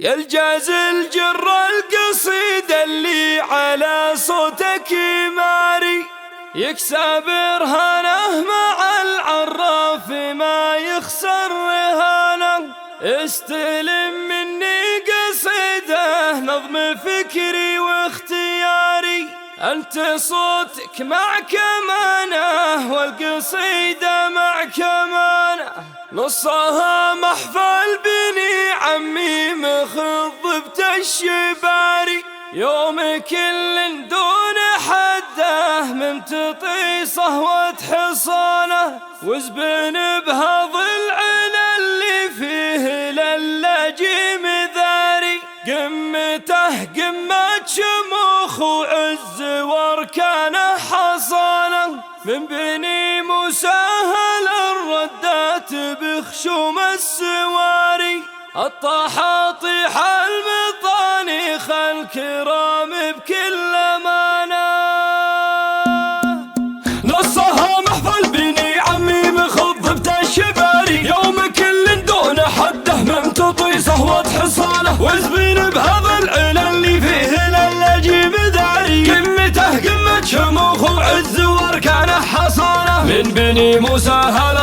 يا الجاز الجر القصيد اللي على صوتك ماري، يكسى برهانه مع العراف ما يخسر رهانه. استلم مني قصيده نظم فكري واختياري، أنت صوتك مع كمانه والقصيدة مع كمانه. نصها محفل بني عمي مخضبة الشباري، يوم كل دون حده ممتطي صهوة حصانه. وزبن بها ضلعنا اللي فيه للجيم ذاري، قمته قمة شموخ وعز واركانه حصانه. من بني موسى الردات بخشوم السواري، الطحاطيح المطانيخ الكرام بكل امانه. نصها محفل بني عمي مخضبة الشباري، يوم كل دون حده ممتطي صهوة حصانه. وزبن بهذا العلا اللي فيه للجيم ذاري، قمته قمة شموخ وعز واركانه حصانه. من بني موسى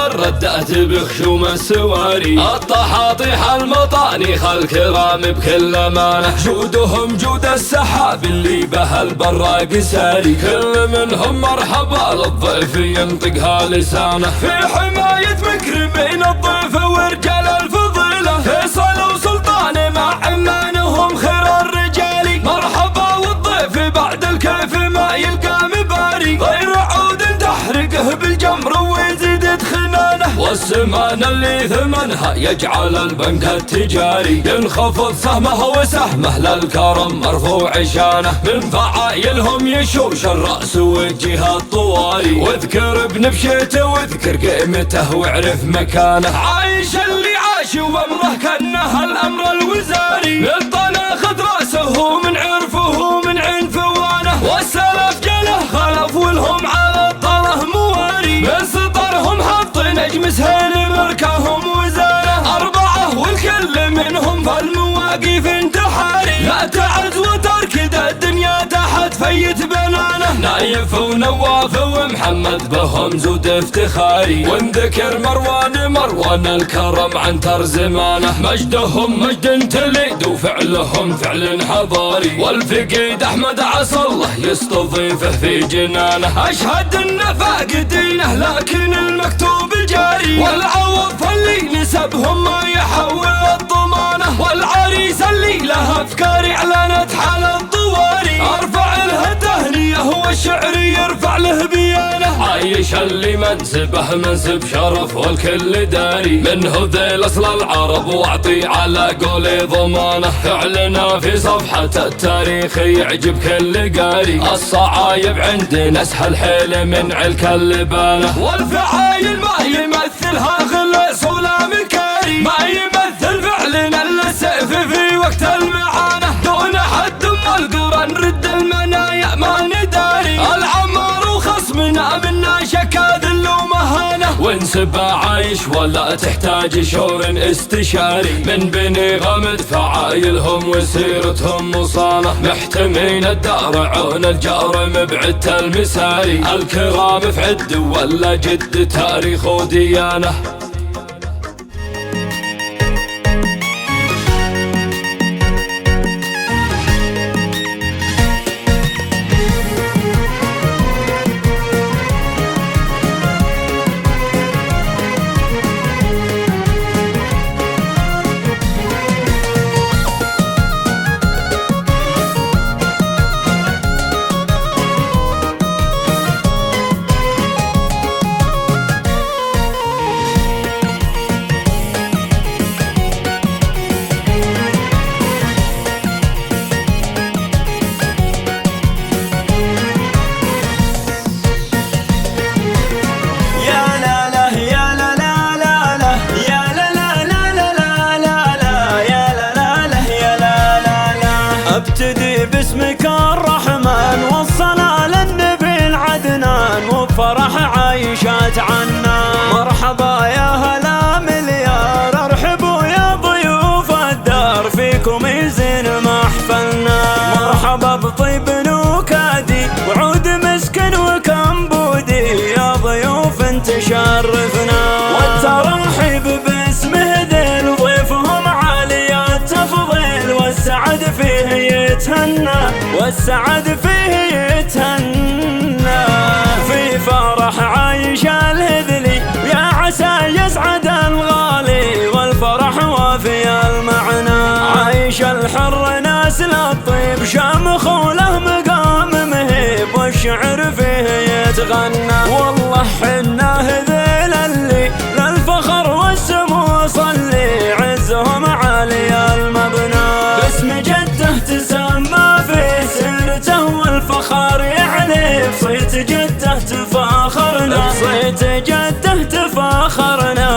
الردات بخشوم السواري، الطحاطيح المطانيخ الكرام بكل امانه. جودهم جود السحاب اللي به البراق ساري، كل منهم مرحبا للضيف ينطقها لسانه. في حماية مكرم بين الضيف ورجال الفضيله، فيصل وسلطان مع عمانهم خير الرجال. مرحبا والضيف بعد الكيف ما يلقى مباري، غير عود تحرقه بالجمر ويزيد خنانه. والسمان اللي ثمنها يجعل البنك التجاري، ينخفض سهمه وسهمه للكرم مرفوع شانه. من فعايلهم يشوش الرأس والجهة الطواري، واذكر ابن بشيته واذكر قيمته واعرف مكانه. عايش اللي عاش وامره كانه الامر الوزاري، من طنا خذ راسه من عرفه من عين فوانه. والسلف جله خلف والهم على الطله مواري، من سطرهم حط نجم سهيل مركهم وزانه. أربعة والكل منهم فالمواقف انتحاري، لا تعز وتركد الدنيا تحت فيت بنانه. نايف ونواف ومحمد بهم زود افتخاري، وانذكر مروان الكرم عن ترزمانه. مجدهم مجد تليد وفعلهم فعل حضاري، والفقيد احمد عسى الله يستضيفه في جنانه. اشهد ان فاقدينه لكن المكتوب جاري، والعوض فاللي نسبهم ما يحول الضمانه. والعريس اللي له افكار اعلنت حال الضواري، ارفع له تهنيه والشعر يرفع له بيانه. عايش اللي منسبه منسب شرف والكل داري، منه ذيل اصل العرب واعطي على قولي ضمانه. فعلنا في صفحة التاريخ يعجب كل قاري، الصعايب عندنا اسهل حيل من علك اللبانه. والفعايل ما يمثلها غلس ولا مكاري، ما يمثل فعلنا الا السيف في وقت المعانه. دون حد والقرى نرد المنايا ما نداري، العمار وخصمنا منا شكا ذل ومهانه. وانسب عايش ولا تحتاج شور استشاري، من بني غمد فعايلهم وسيرتهم مصانه. محتمين الدار عون الجار مبعد المساري، الكرام في عد ولا جد تاريخ وديانه. ابتدي باسمك الرحمن والصلاة للنبي العدنان، وفرح عايشات عنا. مرحبا يا هلا مليار، ارحبوا يا ضيوف الدار، فيكم عليكم يزين محفلنا. مرحبا بطيب نكادي وعود مسكن وكمبودي، يا ضيوف تشرفنا. والترحيب باسمه ذيل ضيفهم عالي التفضيل، والسعد فيه يتهنى، والسعد فيه يتهنى. في فرح عايش الهذلي يا عسى يسعد الغالي، والفرح وافي المعنى. عايش الحر ناس للطيب شامخ وله مقام مهيب، والشعر فيه يتغنى. والله حنا هذيل اللي للفخر والسمو صلي، عزهم عالي المبنى. باسم جده تسمى في سيرته، والفخر يعني بصيت جده تفاخرنا، بصيت جده تفاخرنا.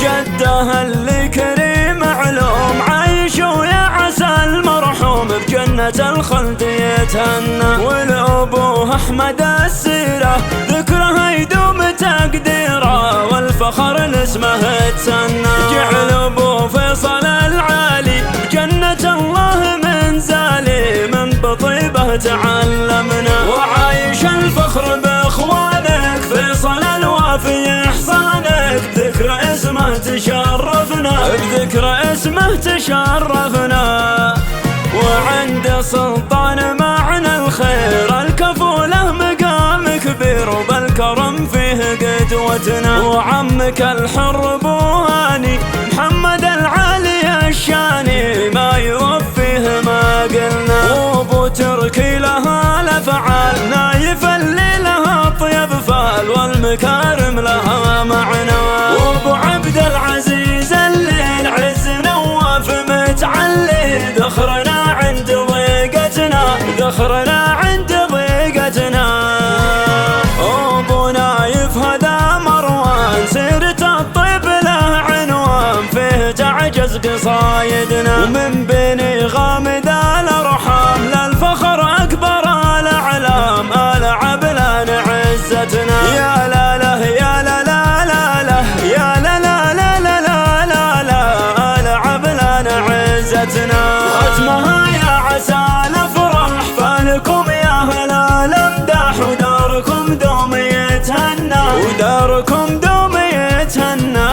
جده اللي كريم علوم عايش ويا عسى المرحوم بجنة الخلد يتهنى. والأبوه أحمد السيرة ذكره يدوم تقديره، والفخر لاسمه تسنى. جعل أبوه فيصل العالي بجنة الله منزالي، من بطيبه تعلمنا. وعايش الفخر بإخوانك فيصل الوافي إحصانك، بذكر اسمه تشرفنا، بذكر اسمه تشرفنا. وعند سلطان معنى الخير الكفوله مقام كبير، وبالكرم فيه قدوتنا. وعمك الحر بو هاني محمد العالي الشاني، ما يوفيه ما قلنا. وابو تركي لها الافعال نايف اللي لها طيب فال، والمكارم لها معنى. وابو عبد العزيز اللي العز نواف متعلي، ذخرنا عند ضيقتنا، ذخرنا عند ضيقتنا. ابو نايف هذا مروان سيرة الطيب له عنوان، فيه تعجز قصايدنا. ومن بني غامد الارحام للفخر اكبر الاعلام، العبلان عزتنا. يا لا لا يا لا لا لا لا يا لا لا لا لا لا لا لا، العبلان عزتنا. ختمها يا عسى نفرح فالكم يا هلا الامداح، وداركم دوم يتهنى، وداركم دوم يتهنى.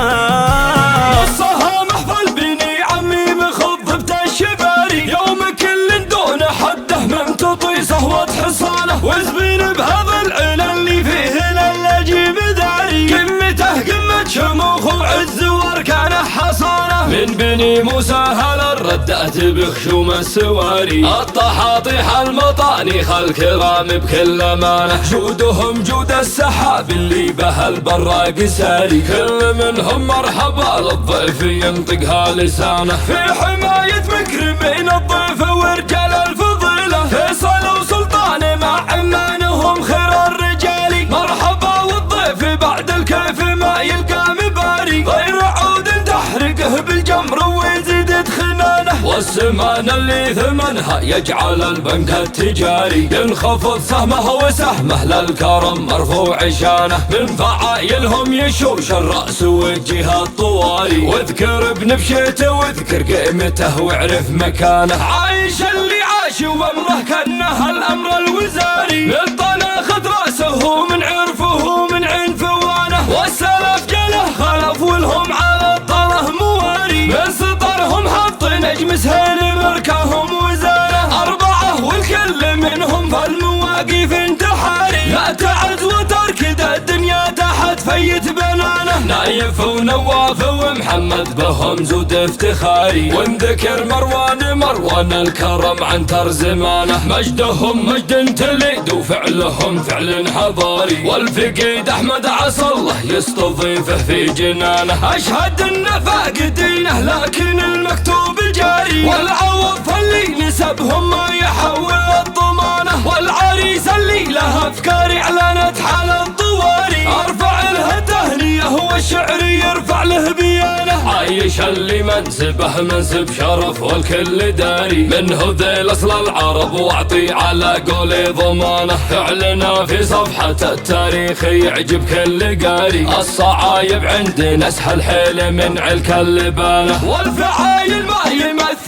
نصها محفل بني عمي مخضبة الشباري، يوم كل دون حده ممتطي صهوة حصانه، وزبين بهذا العلا اللي فيه للاجيب داري. قمته قمة شموخ وعز واركانه حصانه، من بني موسى هلا ردأت بخشوم السواري. الطحاطيح المطانيخ الكرام بكل امانه، جودهم جود السحاب اللي به البراق ساري. كل منهم مرحبا للضيف ينطقها لسانه، في حماية مكرمين الضيف ورجال الفضيله. فيصل وسلطان مع عمانهم خير الرجال، مرحبا والضيف بعد الكيف ما يلقى مباري. غير عود تحرقه بالجمر ويزيد خنانه، والسمان اللي ثمنها يجعل البنك التجاري ينخفض سهمه وسهمه للكرم مرفوع شانه. من فعايلهم يشوش الرأس والجهة الطواري، واذكر بنفشته واذكر قيمته واعرف مكانه. عايش اللي عاش وامره كانه الامر الوزاري، للطنا خذ راسه من عرفه من عنفوانه. والسلف جله خلف والهم على الطله مواري، من سطرهم حط نجم سهيل مركهم وزانه. أربعة والكل منهم فالمواقف انتحاري، لا تعز وتركد الدنيا تحت فيت بنانه. نايف ونواف ومحمد بهم زود افتخاري، ونذكر مروان الكرم عن ترزمانه. مجدهم مجد تليد وفعلهم فعل حضاري، والفقيد احمد عسى الله يستضيفه في جنانه. اشهد ان فاقدينه لكن المكتوب جاري، والعوض فاللي نسبهم ما يحول الضمانه. والعريس اللي له افكار اعلنت حال الطواري، ارفع له تهنئه والشعر يرفع له بيانه. عايش اللي منسبه منسب شرف والكل داري، منه ذيل اصل العرب واعطي على قولي ضمانه. فعلنا في صفحة التاريخ يعجب كل قاري، الصعايب عندنا اسهل حيل من علك اللبانه. والفعايل ما يمثل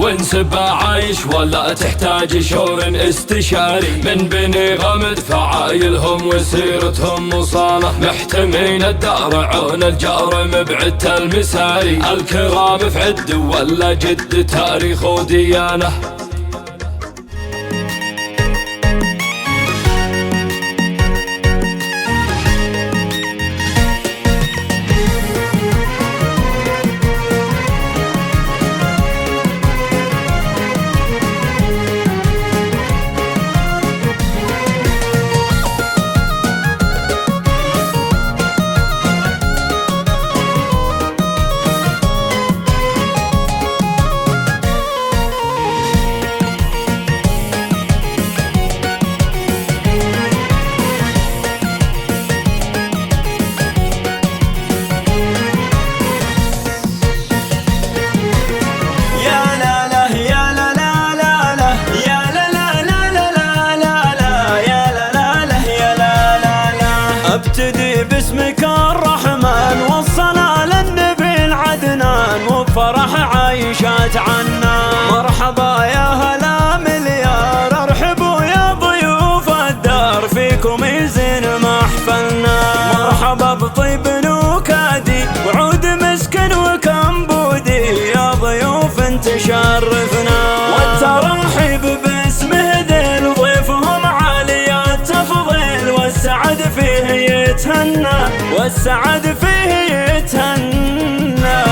ونسبة عايش ولا تحتاج شور استشاري. من بني غمد فعايلهم وسيرتهم مصانة، محتمين الدار عون الجار مبعد المساري. الكرام في عد ولا جد تاريخ وديانة. ابتدي باسمك الرحمن والصلاة للنبي العدنان، وبفرح عايشات عنا. مرحبا يا هلا مليار، ارحبوا يا ضيوف الدار، فيكم يزين محفلنا. مرحبا بطيب نكادي وعود مسكن وكمبودي، يا ضيوف تشرفنا. والترحيب باسمه ذيل ضيفهم عالي التفضيل، والسعد فيه يتهنى، والسعد فيه يتهنى.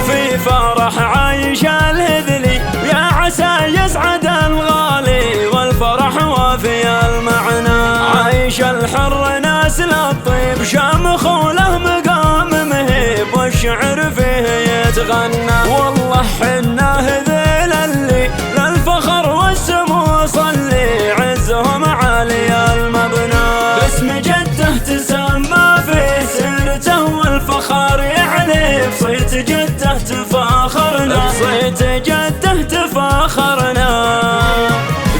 في فرح عايش الهذلي، يا عسى يسعد الغالي، والفرح وافي المعنى. عايش الحر ناس للطيب، شامخ وله مقام مهيب، والشعر فيه يتغنى. والله حنا هذيل اللي للفخر والسمو صلي، عزهم عالي المبنى. باسم جده تسمى في سيرته، والفخر يعلي بصيت جده تفاخرنا، بصيت جده تفاخرنا.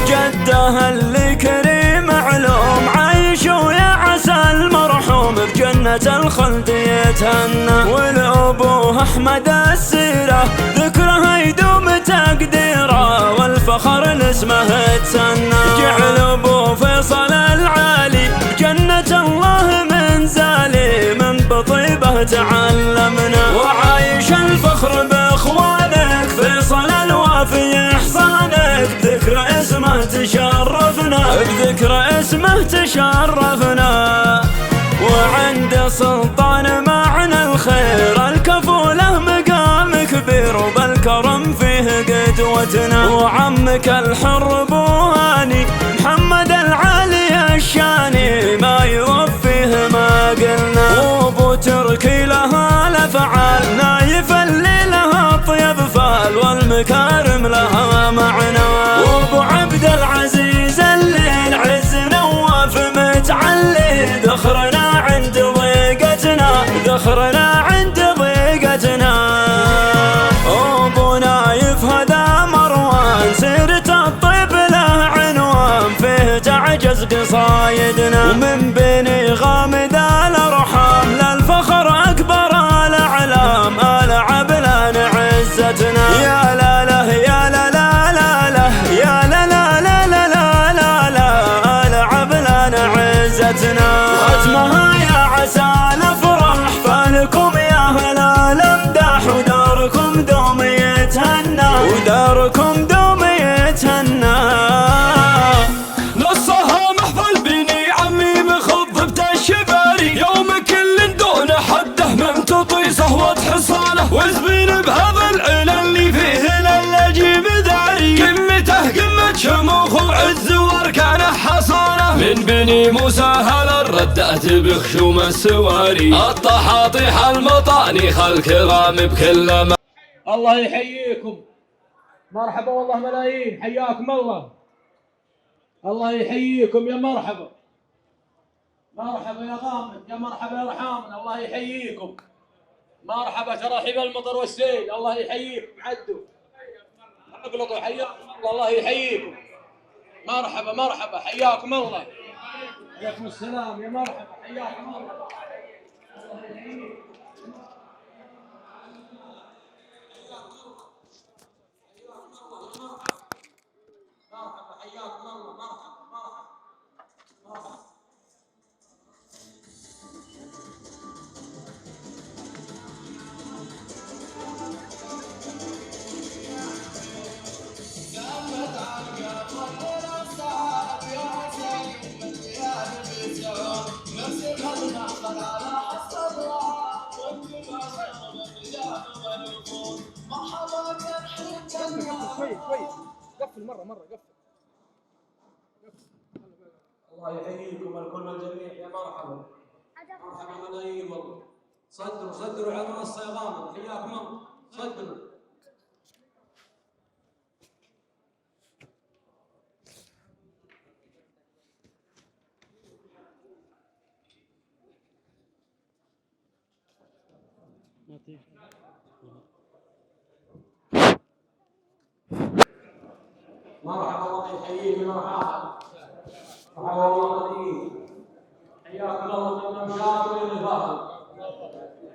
جده اللي كريم علوم عايش، ويا عسى المرحوم بجنة الخلد يتهنى. والأبوه أحمد السيرة ذكره يدوم تقديره، والفخر لاسمه تسنى. جعل أبوه فيصل العالي بجنة الله منزالي، من بطيبه تعلمنا. وعايش الفخر بإخوانك فيصل الوافي إحصانك، بذكر اسمه تشرفنا، بذكر اسمه تشرفنا. وعند سلطان معنى الخير الكفوله مقام كبير، وبالكرم فيه قدوتنا. وعمك الحر بو هاني محمد العالي الشاني، ما يوفيه ما قلنا. وابو تركي لها الافعال، نايف اللي لها طيب فال، والمكارم لها معنى. وابو عبد العزيز اللي العز نواف متعلي، ذخرنا عند ضيقتنا، ذخرنا عند ضيقتنا. ابو نايف هذا مروان، سيرة الطيب له عنوان، فيه تعجز قصايدنا. ومن بني غامد الارحام للفخر اكبر الاعلام، العب لنا عزتنا. يا لا لا يا لا لا لا لا، يا لا لا لا لا لا لا لا، العب لنا عزتنا. ختمها يا عسى نفرح، فالكم يا هلا الامداح، وداركم دوم يتهنى، وداركم دوم يتهنى. نصها محفل بني عمي مخضب الشباري، يوم كل دون حده ممتطي صهوة حصانه، وزبين بهذا العلا اللي فيه للجيب ذاري. قمته قمة شموخ وعز واركانه حصانه، من بني موسى هلا ردأت بخشوم السواري. الطحاطيح المطاني خل كرام بكل ما. الله يحييكم، مرحبا والله ملايين، حياكم الله. الله يحييكم يا مرحبا، مرحبا يا غامد، يا مرحبا يا رحامن، الله يحييكم. مرحبا تراحيب المطر والسيل، الله يحييكم. عدوا اقلطوا، حياكم الله، الله يحييكم. مرحبا مرحبا، حياكم الله. عليكم السلام، يا مرحبا، حياكم الله. حياكم الله. مرحبا. كويس قفل مرة قفل. الله يحييكم الكل والجميع. يا مرحبا ملايين والله. صدروا على منصة يا غامض. حياكم الله. صدروا. مرحبا الله يحييكم. مرحبا والله مدين. حياكم الله من مشاكل النفاق.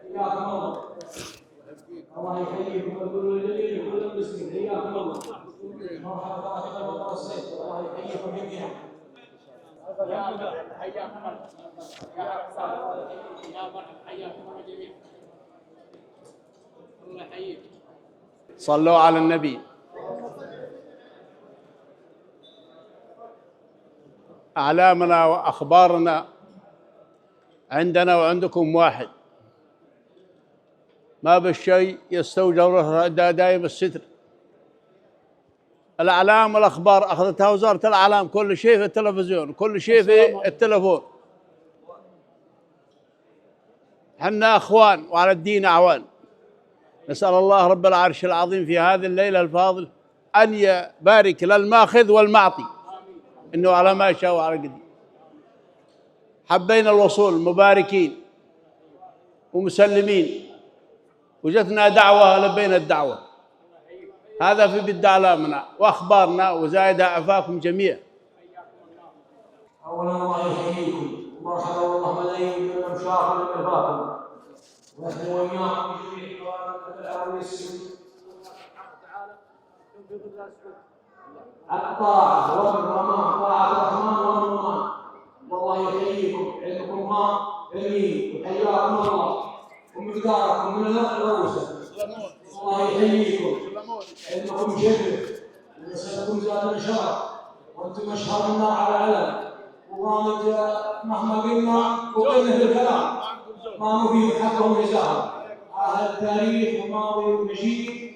حياكم الله. الله يحييكم ويقول للجميع كل المسلمين. حياكم الله. مرحبا طاقة المطر الصيف. الله يحييكم جميعا. حياكم الله. يا مرحبا حياكم الله جميعا. الله يحييكم. صلوا على النبي. أعلامنا وأخبارنا عندنا وعندكم واحد، ما بالشيء يستوجب دائم الستر. الأعلام والأخبار أخذتها وزارة الأعلام، كل شيء في التلفزيون، كل شيء في التلفون. حنا أخوان وعلى الدين أعوان. نسأل الله رب العرش العظيم في هذه الليلة الفاضل أن يبارك للماخذ والمعطي، إنه على ما شاء وعلى قدير. حبينا الوصول مباركين ومسلمين، وجتنا دعوة لبينا الدعوة. هذا في بد أعلامنا وأخبارنا، وزايد عفاكم جميعا. أولا الله يحييكم ومرحبا والله ملايين من المشاكل والنفاق. ونحن وإياكم جميع إخواننا الأعلى الطاعة والرحمن، طاعة الرحمن والرحمن. والله يحييكم. عندكم ما جميل وحياكم الله ومقداركم من الروسة. الله يحييكم. عندكم شرف ونسألكم زاد الشرف، وأنتم أشهر منا على علم. وغامض مهما قلنا وقلنا الكلام ما نفيد حقهم جزاهم. هذا التاريخ وماضي ومجيد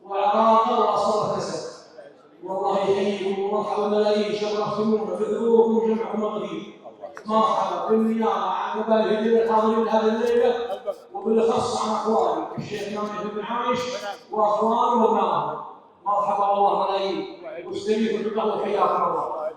وعراقه واصاله نسب. والله يحييكم ومرحبا ملايين. شرفتمونا بحضوركم جمع مغربي. مرحبا بالنيابه عن مبالغين الحاضرين هذه الليله، وبالاخص عن اخواني الشيخ محمد بن عايش واخوانه وابنائه. مرحبا والله ملايين. واستريحوا بالقلب. حياكم الله.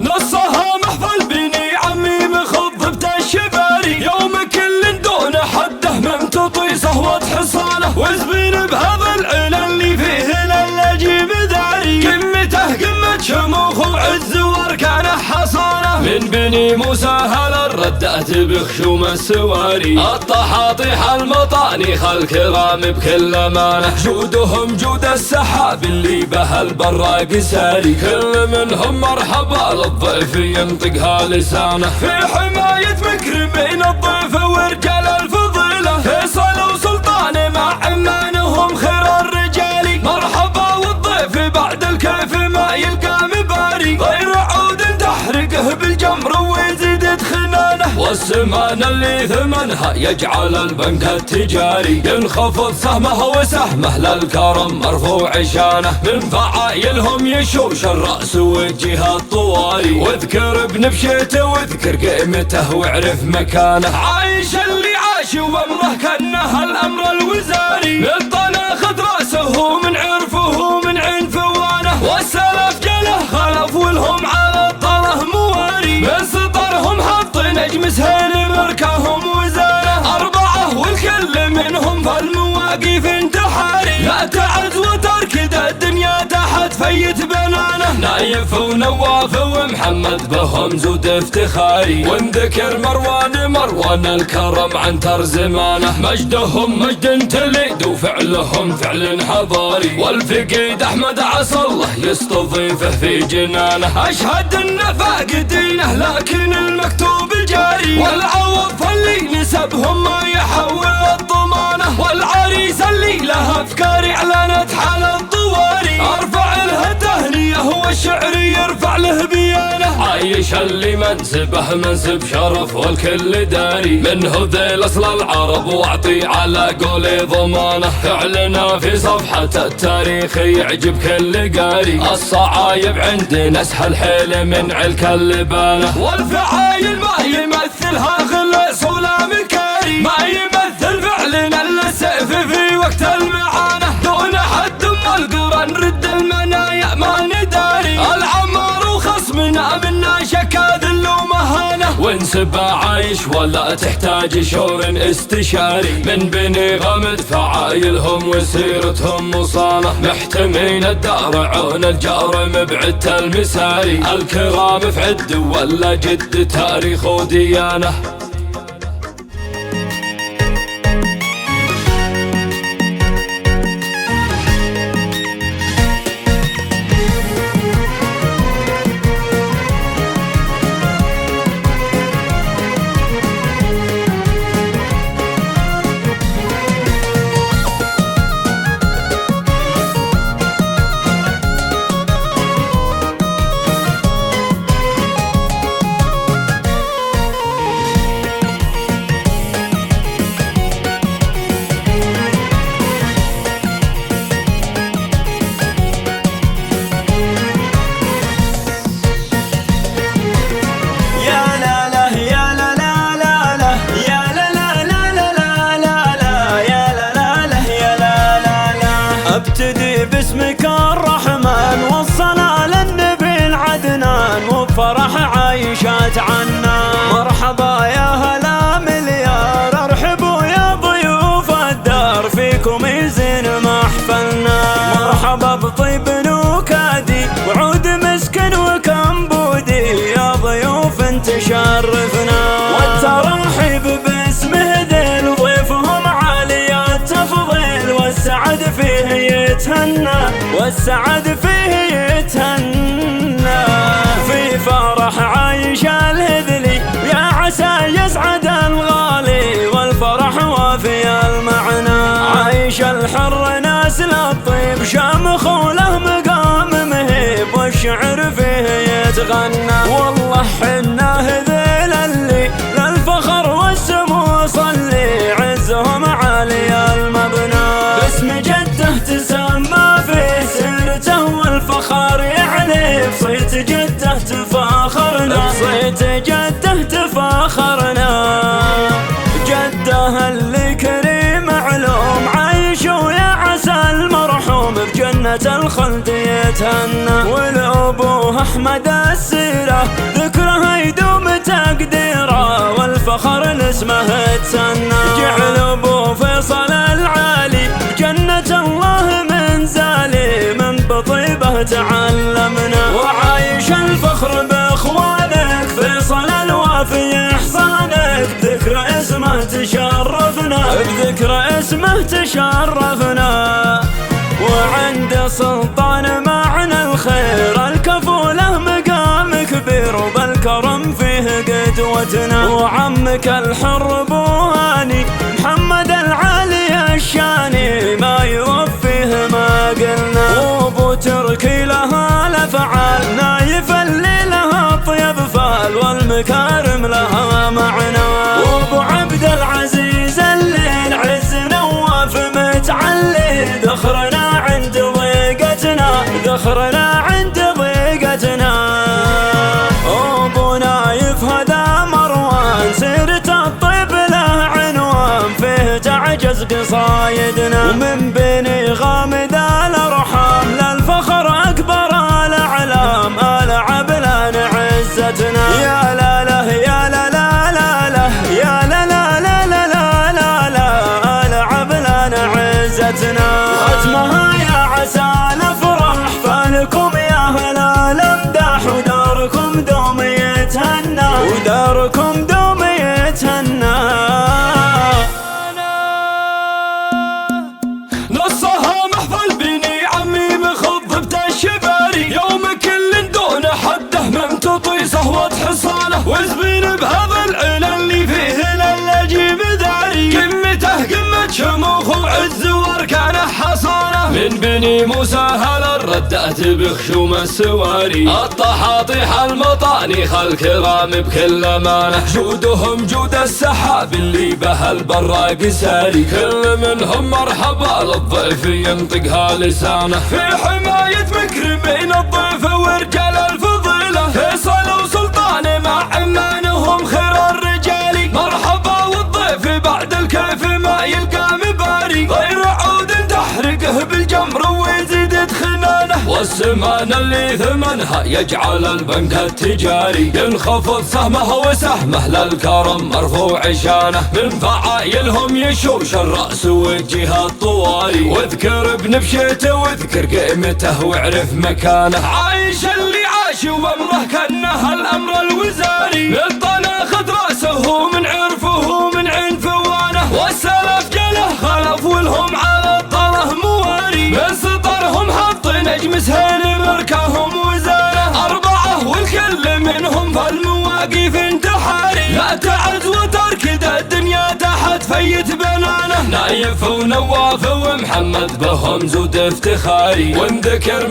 نصها محفل بني عمي مخضبة الشباري، يوم كل دون حده ممتطي صهوة حصانه، وزبين بهذا العلا اللي فيه للجيب داري. قمته قمة شموخ وعز واركانه حصانه، من بني موسى هلا ردأت بخشوم السواري. الطحاطيح المطانيخ الكرام بكل امانه، جودهم جود السحاب اللي به البراق ساري. كل منهم مرحبا للضيف ينطقها لسانه، في حماية مكرمين الضيف ورجال الفضيلة. فيصل وسلطان مع عمانهم خير الرجال. مرحبا والضيف بعد الكيف ما يلقى مباري، غير عود تحرقه بالجمر ويزيد خنانه. والسمان اللي ثمنها يجعل البنك التجاري ينخفض سهمه وسهمه للكرم مرفوع شانه. من فعايلهم يشوش الرأس والجهة الطواري، واذكر ابن بشيته واذكر قيمته واعرف مكانه. عايش اللي عاش وامره كانه الامر الوزاري، للطنا خذ راسه من عرفه من عنفوانه. والسلف جله خلف ولهم على الطله مواري، من سطرهم حط نجم سهيل مركهم وزانه. أربعة والكل منهم فالمواقف انتحاري، لا تعز وتركد الدنيا تحت فيت بنانه، نايف ونواف ومحمد بهم زود افتخاري، ونذكر مروان الكرم عنتر زمانه، مجدهم مجد تليد وفعلهم فعل حضاري، والفقيد احمد عسى الله يستضيفه في جنانه، اشهد ان فاقدينه لكن المكتوب جاري، والعوض اللي نسبهم ما يحول الضمانه، والعريس اللي له افكار اعلنت حال الضواري، ارفع له تهنيه والشعر يرفع له بيانه، عايش اللي منسبه منسب شرف والكل داري، من هذيل اصل العرب واعطي على قولي ضمانه، فعلنا في صفحة التاريخ يعجب كل قاري، الصعايب عندنا اسهل حيل من علك اللبانه، والفعايل ما يمثلها غلس ولا مكاري، ما يمثل فعلنا الا السيف في وقت المعانه، دون حد والقرى نرد المنايا ما نداري، العمار وخصمنا منا شكا ذل ومهانه، وانسبه عايش ولا تحتاج شور استشاري، من بني غمد فعايلهم وسيرتهم مصانه، محتمين الدار عون الجار مبعد المساري، الكرام في عد ولا جد تاريخ وديانه. ابتدي باسمك الرحمن والصلاة للنبي العدنان، وبفرح عايشات عنا، مرحبا يا هلا مليار، ارحبوا يا ضيوف الدار، فيكم يزين محفلنا، مرحبا بطيب نكادي وعود مسكن وكمبودي، يا ضيوف تشرفنا، والترحيب باسمه ذيل ضيفهم عالي التفضيل، والسعد فيه يتهنى والسعد فيه يتهنى، في فرح عايش الهذلي يا عسى يسعد الغالي، والفرح وافي المعنى، عايش الحر ناس للطيب شامخ وله مقام مهيب، والشعر فيه يتغنى، والله حنا هذيل اللي للفخر والسمو صلي، عزهم عالي المبنى، باسم جده تسمى في سيرته والفخر يعلي، بصيت جده تفاخرنا بصيت جده تفاخرنا، جده اللي كريم علوم عايش ويا عسى المرحوم بجنة الخلد يتهنى، والأبوه أحمد السيرة ذكره يدوم تقديره، والفخر لاسمه تسنى، جعل أبوه فيصل العالي بجنة الله منزالي، من بطيبه تعلمنا، وعايش الفخر بإخوانك فيصل الوافي إحصانك، بذكر اسمه تشرفنا بذكر اسمه تشرفنا، وعند سلطان معنى الخير الكفوله مقام كبير، وبالكرم فيه قدوتنا، وعمك الحر بو هاني محمد العالي الشاني، ما يوفيه ما قلنا، وابو تركي لها الافعال نايف اللي لها طيب فال، والمكارم لها معنى، وابو عبد العزيز اللي العز نواف متعلي، ذخرنا عند ضيقتنا ذخرنا عند ضيقتنا، ابو نايف هذا مروان سيرة الطيب له عنوان، فيه تعجز قصايدنا، ومن بني غامد الارحام للفخر اكبر الاعلام، العب لنا عزتنا، يا لا لا يا لا لا لا لا يا لا لا لا لا لا لا لا، العب لنا عزتنا، ختمها يا عسى نفرح وداركم يا أهل الأمداح وداركم دوم يتهنى وداركم دوم يتهنى. نصها محفل بني عمي مخضبة الشباري، يوم كل دون حده ممتطي صهوة حصانه، وزبين بهذا العلا اللي فيه للجيب ذاري، قمته قمة شموخ وعز واركانه حصانه، من بني موسى هلا ردأت بخشوم السواري، الطحاطيح المطانيخ الكرام بكل امانه، جودهم جود السحاب اللي به البراق ساري، كل منهم مرحبا للضيف ينطقها لسانه، في حماية مكرمين الضيف ورجال الفضيله، فيصل وسلطان مع عمانهم خير الرجال، مرحبا والضيف بعد الكيف ما يلقى مباري، غير عود تحرقه بالجمر ويزيد خنانه، والسمان اللي ثمنها يجعل البنك التجاري ينخفض سهمه وسهمه للكرم مرفوع شانه، من فعايلهم يشوش الرأس والجهة الطواري، واذكر ابن بشيته واذكر قيمته واعرف مكانه، عايش اللي عاش وامره كانه الامر الوزاري، للطنا خذ راسه من عرفه من عين فوانه، والسلف جله خلف ولهم على الطله مواري، من سطرهم حط نجم سهيل مركهم وزانه، أربعة والكل منهم فالمواقف انتحاري، لا تعز وتركد الدنيا تحت فيت بنانه، نايف ونواف ومحمد بهم زود افتخاري، وانذكر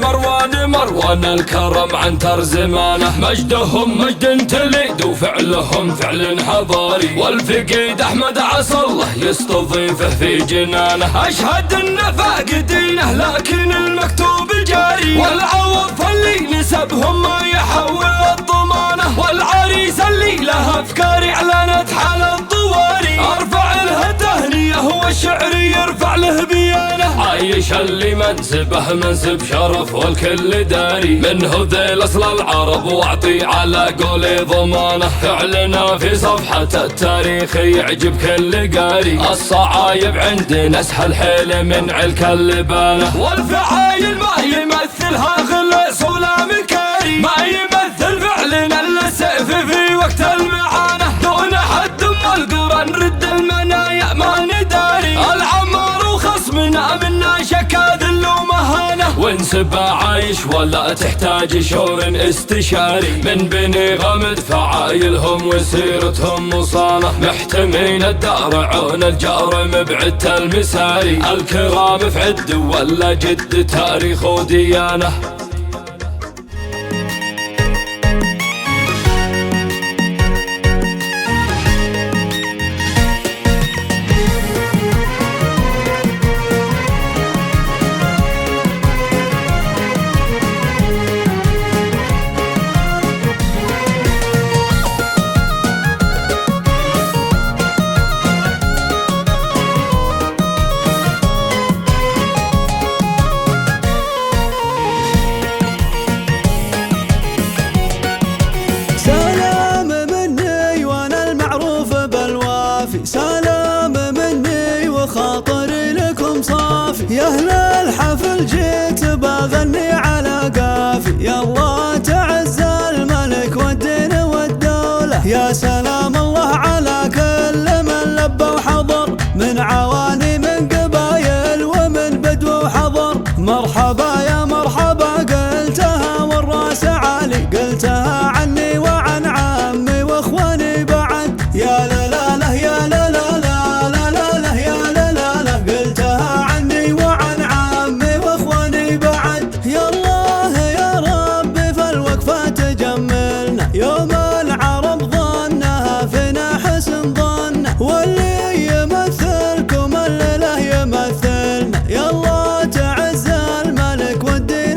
مروان الكرم عن ترزمانه، مجدهم مجد تليد وفعلهم فعل حضاري، والفقيد احمد عسى الله يستضيفه في جنانه، اشهد انه فاقدينه لكن المكتوب جاري، والعوض فاللي نسبهم ما يحول الضمانه، والعريس اللي له افكار اعلنت حال الطواري، ارفع له تهنيه والشعر يرفع له بيانه، عايش اللي منسبه منسب شرف والكل داري، منه ذيل اصل العرب واعطي على قولي ضمانه، فعلنا في صفحة التاريخ يعجب كل قاري، الصعايب عندنا اسهل حيل من علك اللبانه، والفعايل ما يمثلها غلس ولا مكاري، ما يمثل فعلنا الا السيف في وقت المعانه، دون حد والقرى نرد المنايا ما نداري، العمار وخصمنا منا شكا ذل ومهانه، وانسب عايش ولا تحتاج شور استشاري، من بني غمد فعايلهم وسيرتهم مصانه، محتمين الدار عون الجار مبعد المساري، الكرام في عد ولا جد تاريخ وديانه. سلام مني وخاطري لكم صافي، يا اهل الحفل جيت بغني على قافي، يا الله تعز الملك والدين والدولة، يا سلام الله على كل من لبى وحضر، من عواني من قبايل ومن بدو وحضر، مرحبا يا مرحبا قلتها والراس عالي، قلتها عني وعن عمي واخواني بعد، يا لا لا لا يا لا لا لا لا لا لا يا لا لا لا، قلتها عني وعن عمي واخواني بعد، يا الله يا ربي فالوقفة تجملنا، يوم العرب ظنها فينا حسن ظنه، واللي يمثلكم الليلة يمثلنا، يا الله تعز الملك والدين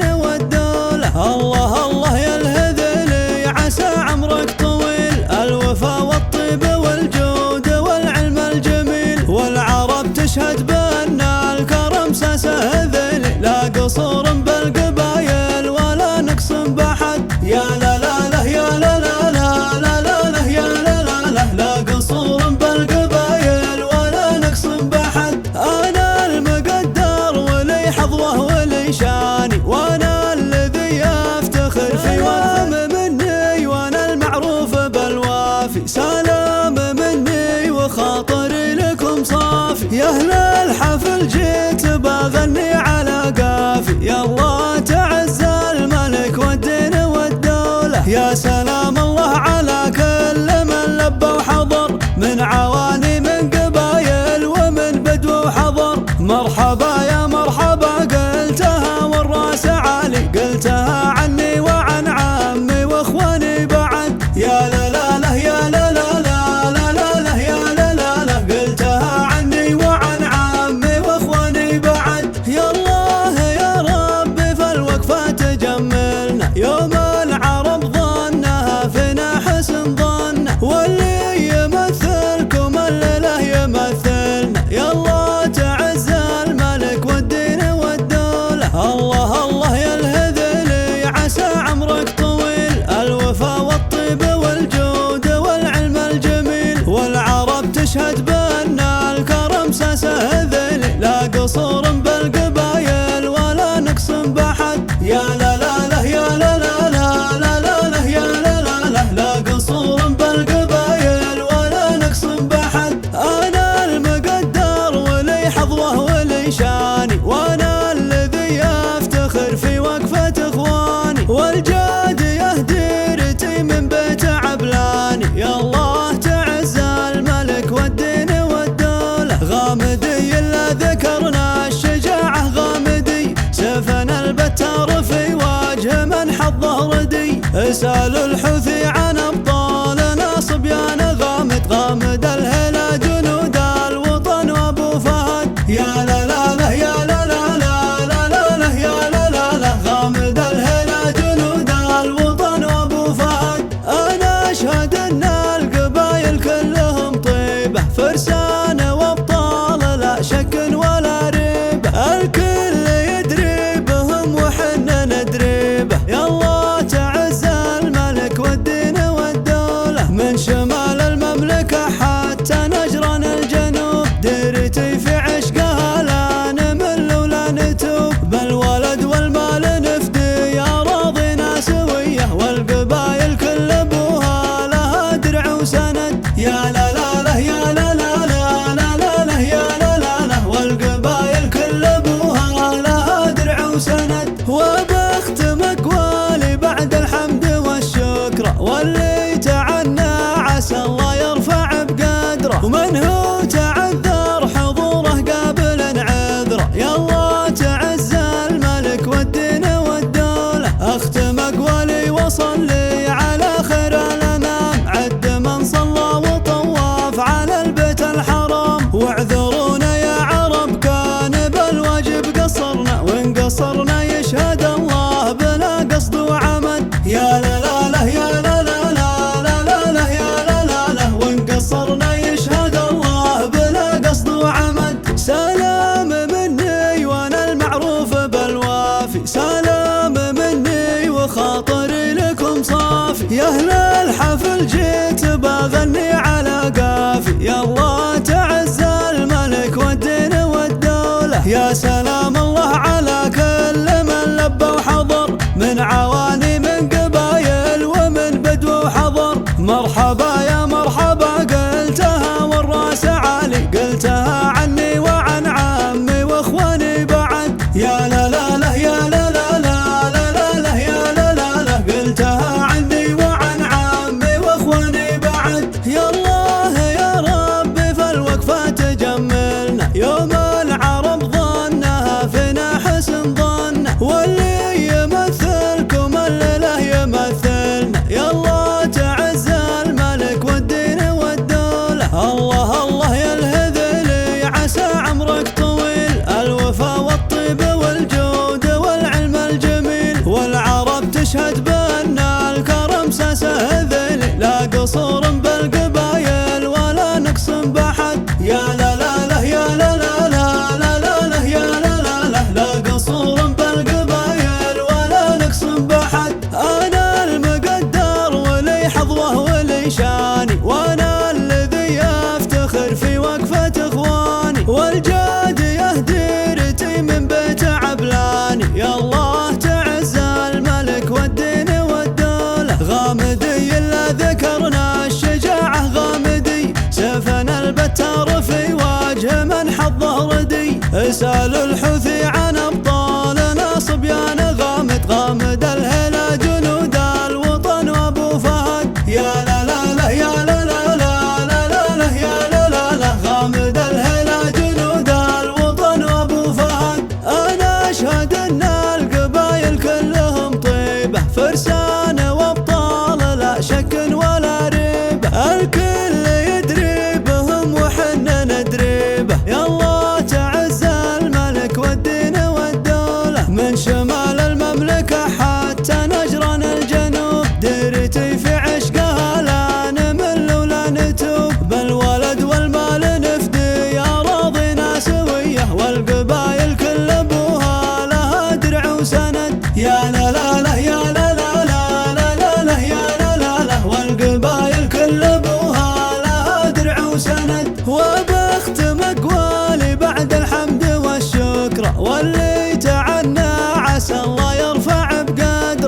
يا سلام الله على كل من لبى وحضر، من عواني من قبايل ومن بدو وحضر. مرحبا يا مرحبا قلتها والراس عالي، قلتها عني وعن عمي واخواني بعد. يا لا لا لا يا لا لا لا لا لا لا يا لا لا لا، قلتها عني وعن عمي واخواني بعد. يا الله يا ربي فالوقفة تجملنا، يوم العرب ظنها فينا حسن ظن، واللي يمثلكم الليلة يمثلنا. يا الله تعز الملك والدين والدولة، الله الله يا الهذلي عسى عمرك طويل، الوفا والطيب والجود والعلم الجميل. والعرب تشهد بأن الكرم ساسه ذلي، لا قصور بالقبايل ولا نقص بحد. يا لا لا لا يا لا لا لا لا لا لا يا لا لا لا، لا قصور بالقبايل ولا نقص بحد. أنا المقدر ولي حظوه ولي شاني، وأنا الذي أفتخر في وقفة إخواني، والجاد يهدي رتي من بيت عبلاني. يا الله تعز الملك والدين والدولة، غامدي إلا ذكرنا الشجاعة غامدي، سيفنا البتار في وجه من حظه ردي. اسألوا الحوثي عن أبطالنا صبيان غامد، غامد الهلا جنود الوطن وأبو فهد. يا لا لا لا يا لا لا لا لا لا لا يا لا لا لا، غامد الهلا جنود الوطن وأبو فهد. أنا أشهد أن القبايل كلهم طيبة، فرسان وأبطال لا شك ولا ريبة، الكل يدري بهم وحنا ندري به. يا الله تعز الملك والدين والدولة، من شمال المملكة حتى نجران الجنوب، ديرتي في عشقها لا نمل ولا نتوب، بالولد والمال نفدي يا راضينا سوية، والقبايل كل ابوها لها درع وسند. يا لا لا لا يا لا لا لا لا لا لا يا لا لا لا، والقبايل كل ابوها لها درع وسند. وبختم اقوالي بعد الحمد والشكر، واللي تعنى عسى الله يرفع بقدره، ومن هو تعذر حضوره قابل عذره. يا الله تعز الملك والدين والدولة، اختم اقوالي وصلي على خير الانام، عد من صلى وطواف على البيت الحرام. واعذرونا يا عرب كان بالواجب قصرنا، وان قصرنا يشهد الله بلا قصد وعمد. يا لا لا لا يا لا لا لا لا لا لا يا لا لا لا، وان قصرنا يشهد الله بلا قصد وعمد. سلام مني وانا المعروف بالوافي، سلام مني وخاطري لكم صافي، يا اهل الحفل جيت بغني على قافي. يا الله تعز الملك والدين والدولة، يا سلام الله على كل من لبى وحضر، من عواني من قبايل ومن بدو وحضر. مرحبا يا مرحبا قلتها والراس عالي، قلتها عني وعن عمي واخواني بعد. يا لا لا لا يا لا لا لا لا لا لا يا لا لا لا، قلتها عني وعن عمي واخواني بعد. يا الله يا ربي فالوقفة تجملنا، يوم العرب ظنها فينا حسن ظن، واللي يمثلكم الليلة يمثلنا. يا الله تعز الملك والدين والدولة، الله الله يا الهذلي عسى عمرك طويل، الوفا والطيب والجود والعلم الجميل. والعرب تشهد بأن الكرم ساسه ذلي، لا قصور بالقبايل ولا نقص بحد. يا لا لا لا يا لا لا لا لا لا لا يا لا لا لا، لا قصور بالقبايل ولا نقص بحد. أنا المقدر ولي حظوه ولي شاني، وأنا الذي أفتخر في وقفة إخواني، والجاد يهدي رتي من بيت عبلاني. يا الله تعز الملك والدين والدولة، غامدي إلا ذكرنا الشجاعة غامدي، سيفنا البتار في وجه من حظه ردي. اسألوا الحوثي عن أبطالنا صبيان غامد، غامد الهلا جنود الوطن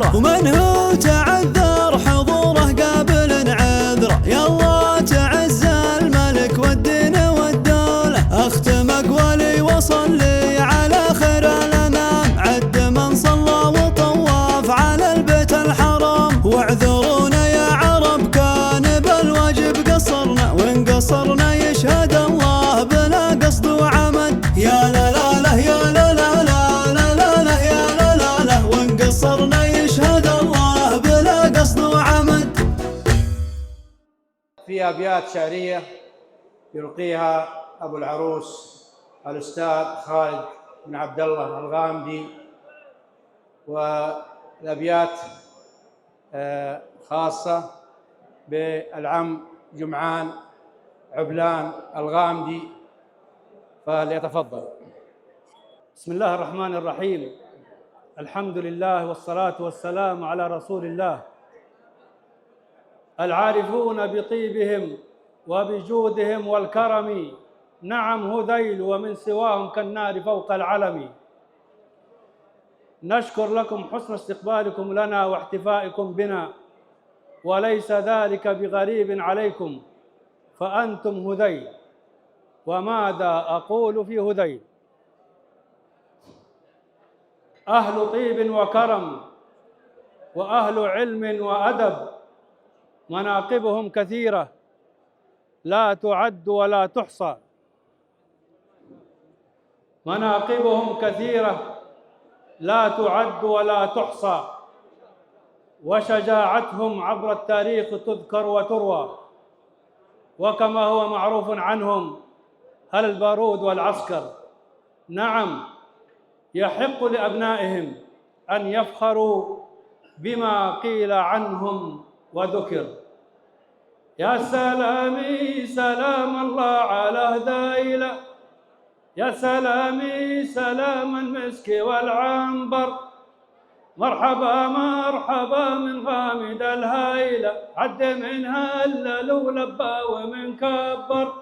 عذره، ومن هو تعذر حضوره قابل عذره. يلا تعز الملك والدين والدولة، اختم اقوالي وصلي على خير الانام. عد من صلى وطواف على البيت الحرام، واعذرونا يا عرب كان بالواجب قصرنا، وان قصرنا يشهد الله بلا قصد وعمد. يا لا لا لا يا لا لا لا لا لا لا يا لا لا لا، وان قصرنا يشهد الله بلا قصد وعمد. في أبيات شعرية يلقيها أبو العروس الأستاذ خالد بن عبد الله الغامدي، والأبيات خاصة بالعم جمعان عبلان الغامدي، فليتفضل. بسم الله الرحمن الرحيم. الحمد لله والصلاة والسلام على رسول الله. العارفون بطيبهم وبجودهم والكرم، نعم هذيل ومن سواهم كالنار فوق العلم. نشكر لكم حسن استقبالكم لنا واحتفائكم بنا، وليس ذلك بغريب عليكم، فأنتم هذيل. وماذا أقول في هذيل؟ أهل طيب وكرم، وأهل علم وأدب، مناقبهم كثيرة لا تعد ولا تحصى. مناقبهم كثيرة لا تعد ولا تحصى، وشجاعتهم عبر التاريخ تذكر وتروى. وكما هو معروف عنهم هل البارود والعسكر. نعم، يحق لأبنائهم أن يفخروا بما قيل عنهم وذكر. يا سلامي سلام الله على هذيل، يا سلامي سلام المسك والعنبر. مرحبا مرحبا من غامد الهيلة، عد من هلل ولبى ومن كبر.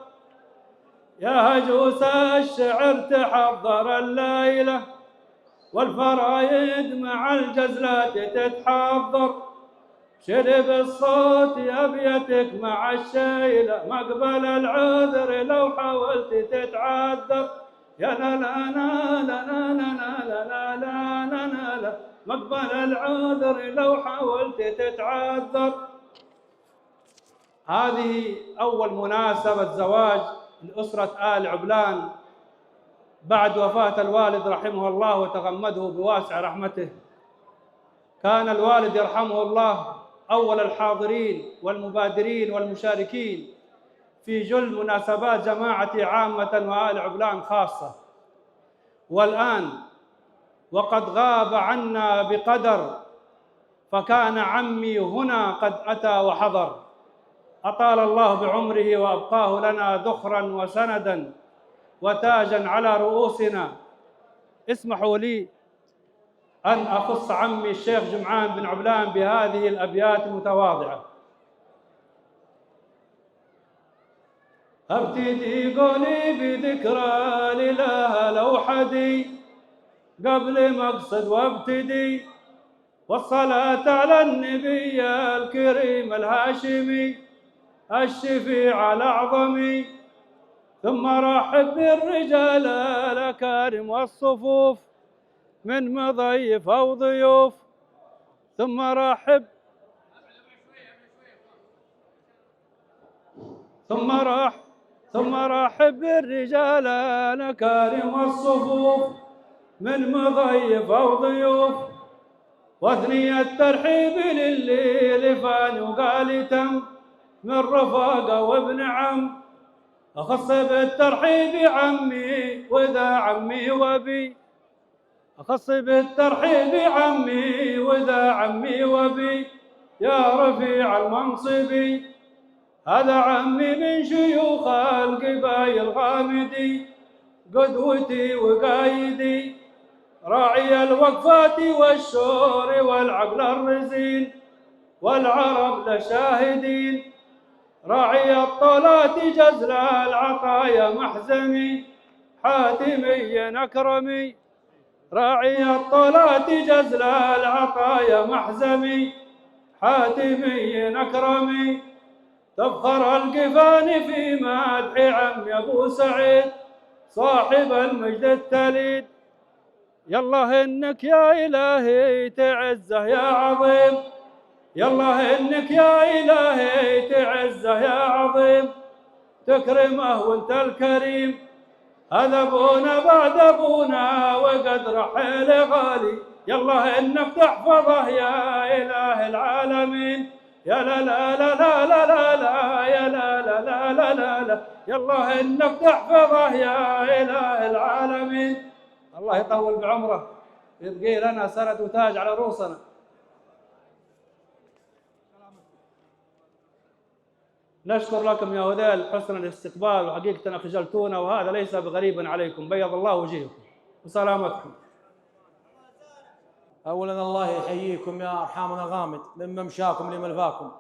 يا هجوس الشعر تحضر الليلة، والفرايد مع الجزلات تتحضر. شرب الصوت يا بيتك مع الشيلة، مقبل العذر لو حاولت تتعذر. يا لا لا لا لا لا لا لا لا لا لا، مقبل العذر لو حاولت تتعذر. هذه أول مناسبة زواج لأسرة آل عبلان بعد وفاة الوالد رحمه الله وتغمده بواسع رحمته. كان الوالد يرحمه الله أول الحاضرين والمبادرين والمشاركين في جل مناسبات جماعتي عامة وآل عبلان خاصة. والآن وقد غاب عنا بقدر، فكان عمي هنا قد أتى وحضر. أطال الله بعمره وأبقاه لنا ذخرا وسندا وتاجا على رؤوسنا. اسمحوا لي أن أخص عمي الشيخ جمعان بن عبلان بهذه الأبيات المتواضعة. أبتدي قولي بذكرى الإله الأوحدي قبل مقصد وابتدي، والصلاة على النبي الكريم الهاشمي الشفيع الأعظم. ثم رحب بالرجال الأكارم والصفوف من مضيف أو ضيوف. ثم رحب بالرجال الأكارم والصفوف من مضيف أو ضيوف. واثني الترحيب للي فان وقال تم من رفاقة وابن عم. أخص بالترحيب عمي وذا عمي وبي، أخص بالترحيب عمي وذا عمي وبي. يا رفيع المنصب هذا عمي من شيوخ القبائل غامدي، قدوتي وقايدي راعي الوقفات والشور والعقل الرزين، والعرب لشاهدين. راعي الطلات جزل العطايا محزمي، حاتمي أكرمي. راعي الطلات جزل العطايا محزمي حاتمي أكرمي تفخر القفان في مدح عمي أبو سعيد صاحب المجد التليد. يالله إنك يا إلهي تعزه يا عظيم، يالله إنك يا إلهي تعزه يا عظيم تكرمه وانت الكريم. هذا أبونا بعد أبونا وقد رحل غالي، يالله إنك تحفظه يا إله العالمين. يا لا لا لا لا لا لا لا يا لا لا لا لا لا لا، يالله إنك تحفظه يا إله العالمين. الله يطول بعمره يبقي لنا سند وتاج على رؤوسنا. نشكر لكم يا ودال حسن الاستقبال، وحقيقة خجلتونا وهذا ليس بغريب عليكم، بيض الله وجهكم وسلامتكم. أولا الله يحييكم يا أرحامنا الغامد من ممشاكم لملفاكم،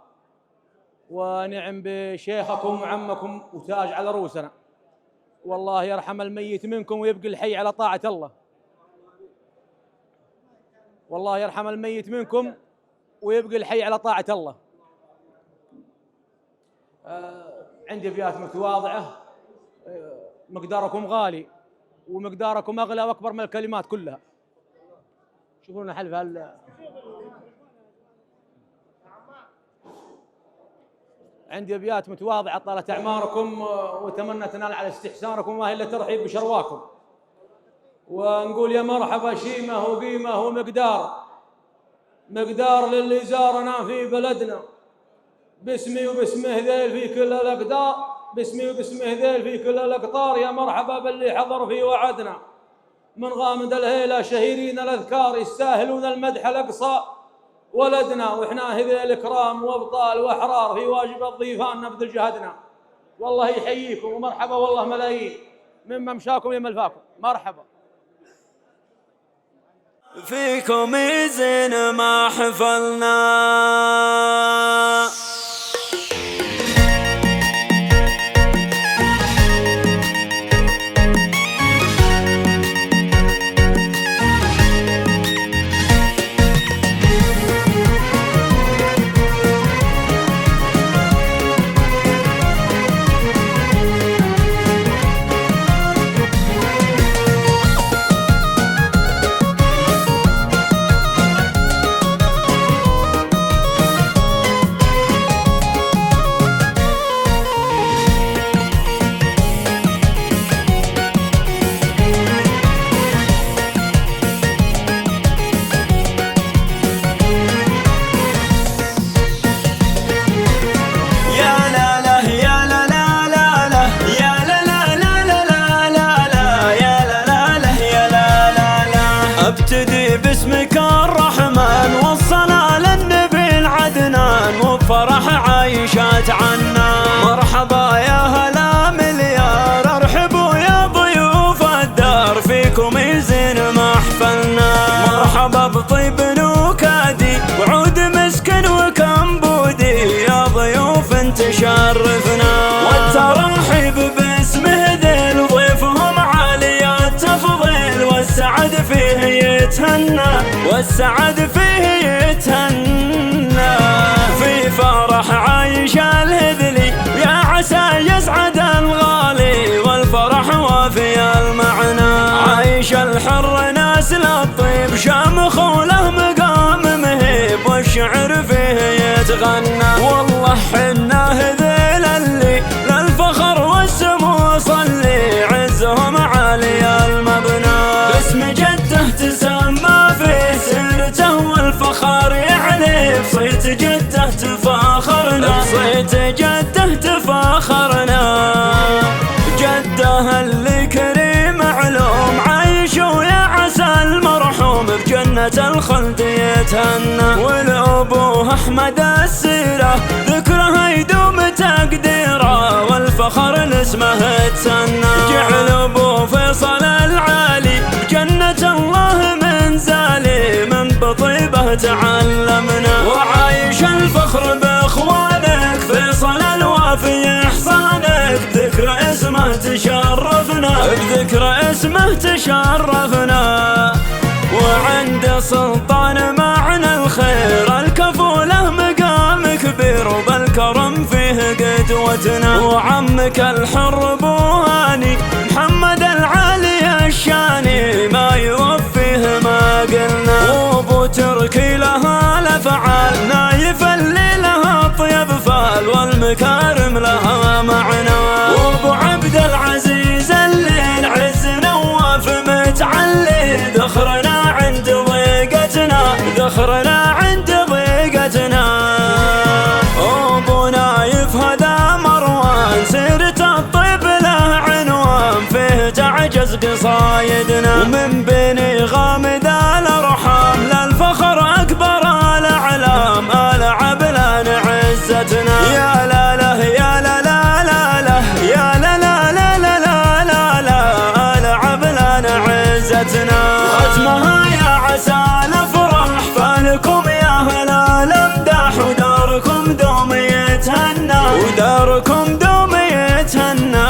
ونعم بشيخكم وعمكم وتاج على رؤوسنا. والله يرحم الميت منكم ويبقي الحي على طاعة الله. والله يرحم الميت منكم ويبقي الحي على طاعة الله. عندي أبيات متواضعة، مقداركم غالي ومقداركم أغلى وأكبر من الكلمات كلها. شوفوا لنا حل في عندي أبيات متواضعة طالت أعماركم وتمنى تنال على استحسانكم، ما هي إلا ترحيب بشرواكم، ونقول يا مرحبا شيمة وقيمة مقدار للي زارنا في بلدنا، باسمي وباسمه ذيل في كل الأقدار، باسمي وباسمه ذيل في كل الأقطار. يا مرحبا باللي حضر في وعدنا من غامد الهيلة شهيرين الأذكار، يستاهلون المدح الأقصى ولدنا، وإحنا هذيل إكرام وأبطال وأحرار في واجب الضيفان نبذل جهدنا. والله يحييكم ومرحبا والله ملايين من ممشاكم لملفاكم. مرحبا فيكم يزين ما حفلنا ابتدي باسمك الرحمن والصلاة للنبي العدنان وبفرح عايشات عنا. مرحبا يا هلا مليار ارحبوا يا ضيوف الدار فيكم يزين محفلنا. مرحبا بطيب نكادي وعود مسكن وكمبودي يا ضيوف تشرفنا. والترحيب باسمه ذيل ضيفهم عالي التفضيل والسعد فيه يتهنى والسعد فيه يتهنى. في فرح عايش الهذلي يا عسى يسعد الغالي والفرح وفي المعنى. عايش الحر ناس للطيب شامخ وله مقام مهيب والشعر فيه يتغنى. والله حنا هذيل اللي للفخر والسمو صلي عزهم عالي المبنى. باسم جده تسمى في سيرته والفخر يعلي بصيت جده تفاخرنا بصيت جده تفاخرنا. جده اللي كريم علوم عايش ويا عسى المرحوم بجنة الخلد يتهنى. والأبوه أحمد السيرة ذكره يدوم تقديره والفخر لاسمه تسنى. جعل أبوه فيصل العالي بجنة الله منزالي من بطيبه تعلمنا. وعايش الفخر بإخوانك فيصل الوافي إحصانك بذكر اسمه تشرفنا بذكر اسمه تشرفنا. عند سلطان معنى الخير الكفوله مقام كبير وبالكرم فيه قدوتنا وعمك الحر بوهاني محمد العالي الشاني ما يوفيه ما قلنا وابو تركي لها الافعال نايف اللي لها طيب فال والمكارم لها معنى وابو عبد العزيز اللي العز نواف متعلي ذخرنا عند ضيقتنا ذخرنا عند ضيقتنا ابو نايف هذا مروان سيرة الطيب له عنوان فيه تعجز قصايدنا ومن بني غامد الارحام للفخر اكبر الاعلام آل عبلان عزتنا يا لا له يا لا لا لا له يا لا لا لا لا لا لا لا آل عبلان عزتنا ختمها يا عسى نفرح فالكم يا هلا الامداح وداركم دوم يتهنى وداركم دوم يتهنى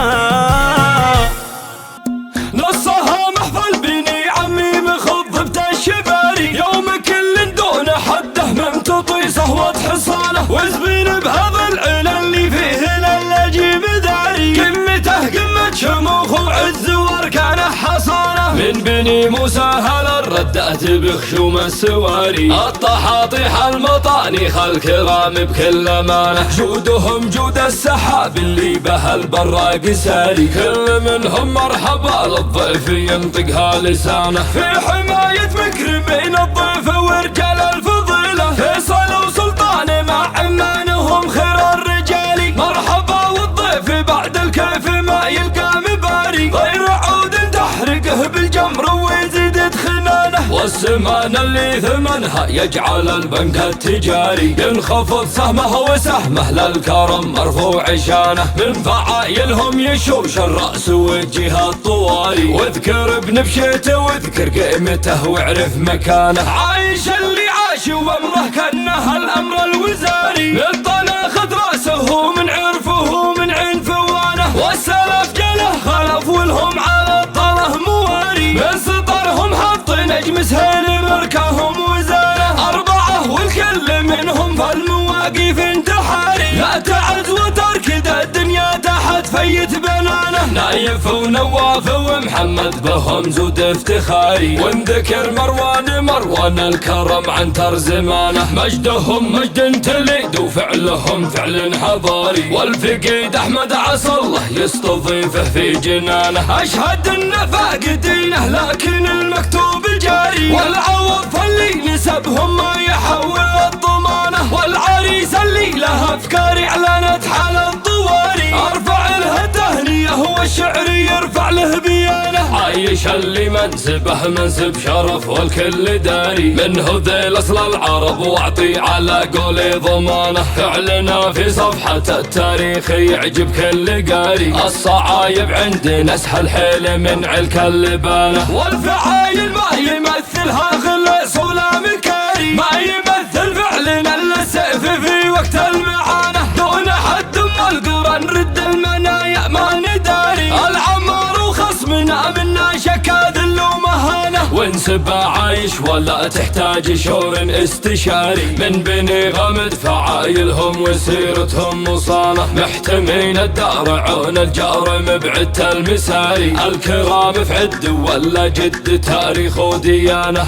نصها محفل بني عمي مخضبة الشباري يوم كل دون حده ممتطي صهوة حصانه وزبين بهذا العلا اللي فيه للاجيب داري قمته قمة شموخ وعز واركانه حصانه من بني موسى هلا ردأت بخشوم السواري الطحاطيح المطاني خل كرام بكل امانه جودهم جود السحاب اللي به البراق ساري كل منهم مرحبا للضيف ينطقها لسانه في حماية مكرمين الضيف ورجال الفضيله فيصل وسلطان مع عمانهم خير الرجال مرحبا والضيف بعد الكيف ما يلقى مباري غير عود تحرقه بالجمر ويزيد خنانه والسمان اللي ثمنها يجعل البنك التجاري ينخفض سهمه وسهمه للكرم مرفوع شانه من فعايلهم يشوش الرأس والجهة الطواري واذكر بنفشته واذكر قيمته واعرف مكانه عايش اللي عاش وامره كانه الامر الوزاري للطنا خذ راسه من عرفه من عنفوانه والسلف جله خلف والهم على الطله مواري من سطرهم حط نجم سهيل مركهم وزانه أربعة والكل منهم فالمواقف انتحاري لا تعز وتركد الدنيا تحت فيت بنانه نايف ونواف ومحمد بهم زود افتخاري ونذكر مروان الكرم عن ترزمانه مجدهم مجد تليد وفعلهم فعل حضاري والفقيد احمد عسى الله يستضيفه في جنانه اشهد ان فاقدينه لكن المكتوب جاري والعوض فاللي نسبهم ما يحول الضمانه والعريس اللي له افكار اعلنت حال الطواري ارفع له تهنيه والشعر يرفع له بيانه عايش اللي منسبه منسب شرف والكل داري منه ذيل اصل العرب واعطي على قولي ضمانه فعلنا في صفحة التاريخ يعجب كل قاري الصعايب عندنا اسهل حيل من علك اللبانه والفعايل ما يمثلها غلس ولا مكاري ما يمثل فعلنا الا السيف في وقت المعانه دون حد والقرى نرد المنايا ما نداري العمار وخصمنا منا شكا ذل ومهانه وانسبه عايش ولا تحتاج شور استشاري من بني غمد فعايلهم وسيرتهم مصانه محتمين الدار عون الجار مبعد المساري الكرام في عد ولا جد تاريخ وديانه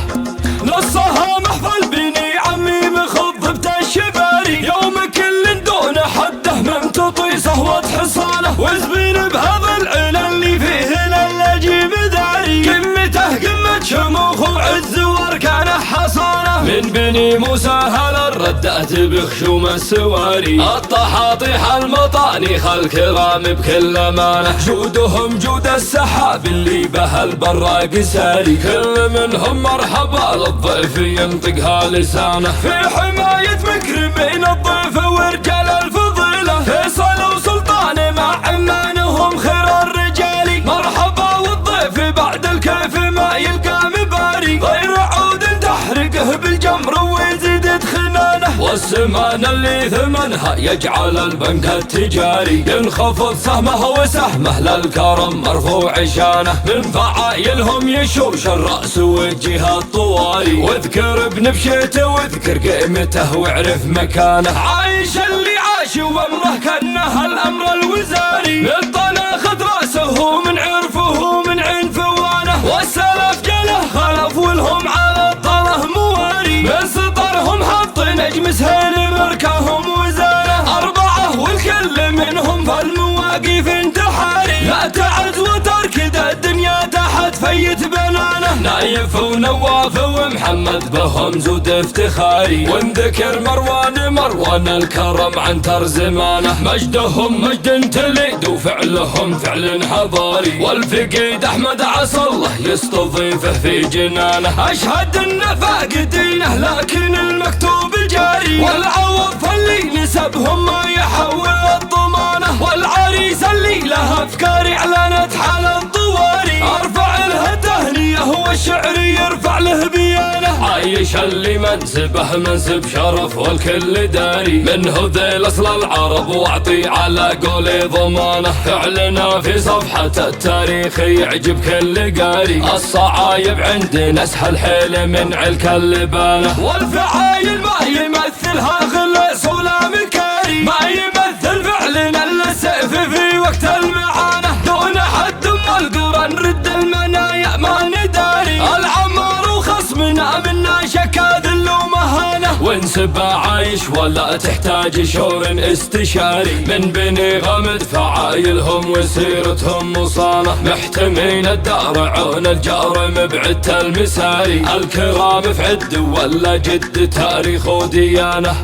نصها محفل بني عمي مخضبة الشباري يوم كل دون حده ممتطي صهوة حصانه وزبين بهذا العلا اللي فيه للاجيب داري قمته قمة شموخ وعز واركانه حصانه من بني موسى هلا ردأت بخشوم السواري الطحاطيح المطاني خل كرام بكل امانه جودهم جود السحاب اللي به البراق ساري كل منهم مرحبا للضيف ينطقها لسانه في حماية مكرمين الضيف ورجال الفضيله فيصل وسلطان مع عمانهم خير الرجال مرحبا والضيف بعد الكيف ما يلقى مباري غير عود تحرقه بالجمر ويزيد خنانه السمان اللي ثمنها يجعل البنك التجاري ينخفض سهمه وسهمه للكرم مرفوع شانه. من فعايلهم يشوش الرأس والجهة الطواري، واذكر ابن بشيته واذكر قيمته واعرف مكانه. عايش اللي عاش وامره كانه الامر الوزاري، للطنا خذ راسه من عرفه من عين فوانه. والسلف جله خلف والهم على الطله مواري، من سطرهم حط نجم سهيل مركهم وزانه. أربعة والكل منهم فالمواقف انتحاري، لا تعز وتركد الدنيا تحت فيت بنانه. نايف ونواف ومحمد بهم زود افتخاري، وانذكر مروان الكرم عنتر زمانه. مجدهم مجد تليد وفعلهم فعل حضاري، والفقيد احمد عسى الله يستضيفه في جنانه. اشهد ان فاقدينه لكن المكتوب جاري، والعوض فاللي نسبهم ما يحول الضمانه. والعريس اللي له افكار اعلنت حال الطواري، ارفع له تهنيه والشعر يرفع له بيانه. عايش اللي منسبه منسب شرف والكل داري، من هذيل اصل العرب واعطي على قولي ضمانه. فعلنا في صفحة التاريخ يعجب كل قاري، الصعايب عندنا اسهل حيل من علك اللبانه. والفعايل ما يمثلها غلس ولا مكاري، ما يمثل فعلنا الا السيف في وقت المعانه. دون حد والقرى نرد المنايا ما نداري، العمار وخصمنا منا شكا ذل ومهانه. وانسب عايش ولا تحتاج شور استشاري، من بني غمد فعايلهم وسيرتهم مصانه. محتمين الدار عون الجار مبعد المساري، الكرام في عد ولا جد تاريخ وديانه.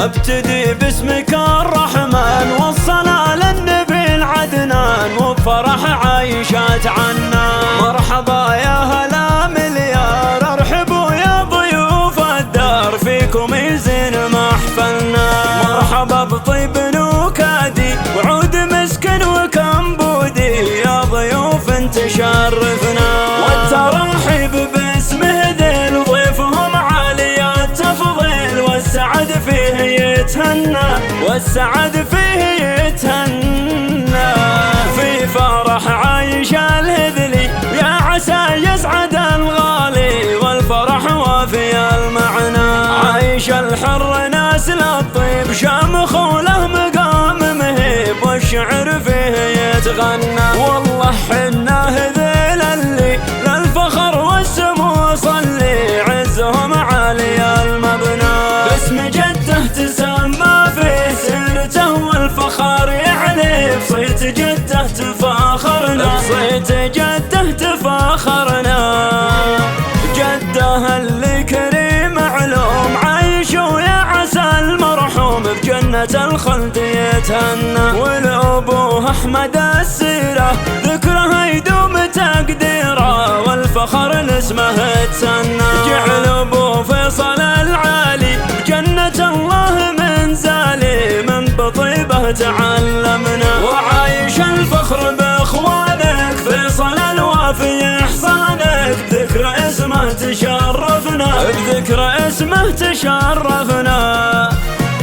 ابتدي باسمك الرحمن والصلاة للنبي العدنان، وبفرح عايشات عنا. مرحبا يا هلا مليار، ارحبوا يا ضيوف الدار، فيكم يزين محفلنا. مرحبا بطيب نكادي وعود مسكن وكمبودي، يا ضيوف تشرفنا. والترحيب باسم هذيل ضيفهم عالي التفضيل، والسعد فيه يتهنى والسعد فيه يتهنى. في فرح عايش الهذلي يا عسى يسعد الغالي، والفرح وافي المعنى. عايش الحر ناس للطيب شامخ وله مقام مهيب، والشعر فيه يتغنى. والله حنا هذيل اللي للفخر والسمو صلي، عزهم عالي المبنى. باسم جده تسمى في سيرته والفخر يعلي، بصيت جده تفاخرنا بصيت جده تفاخرنا. جده اللي كريم علوم عايش ويا عسى المرحوم بجنة الخلد يتهنى. والأبوه أحمد السيرة ذكره يدوم تقديره، والفخر لاسمه تسنى. جعل أبوه فيصل العالي بجنة الله منزالي، من بطيبه تعلمنا. وعايش الفخر بإخوانك فيصل الوافي إحصانك، بذكر اسمه تشرفنا بذكر اسمه تشرفنا.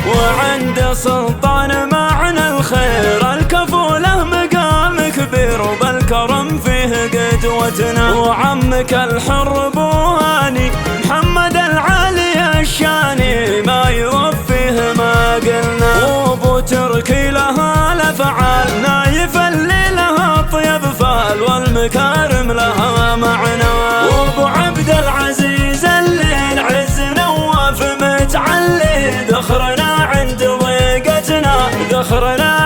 وعند سلطان معنى الخير الكفوله مقام كبير، وبالكرم فيه قدوتنا. وعمك الحر بوهاني محمد العالي الشاني، ما يوفيه ما قلنا. وابو تركي لها الافعال نايف اللي لها طيب فخرنا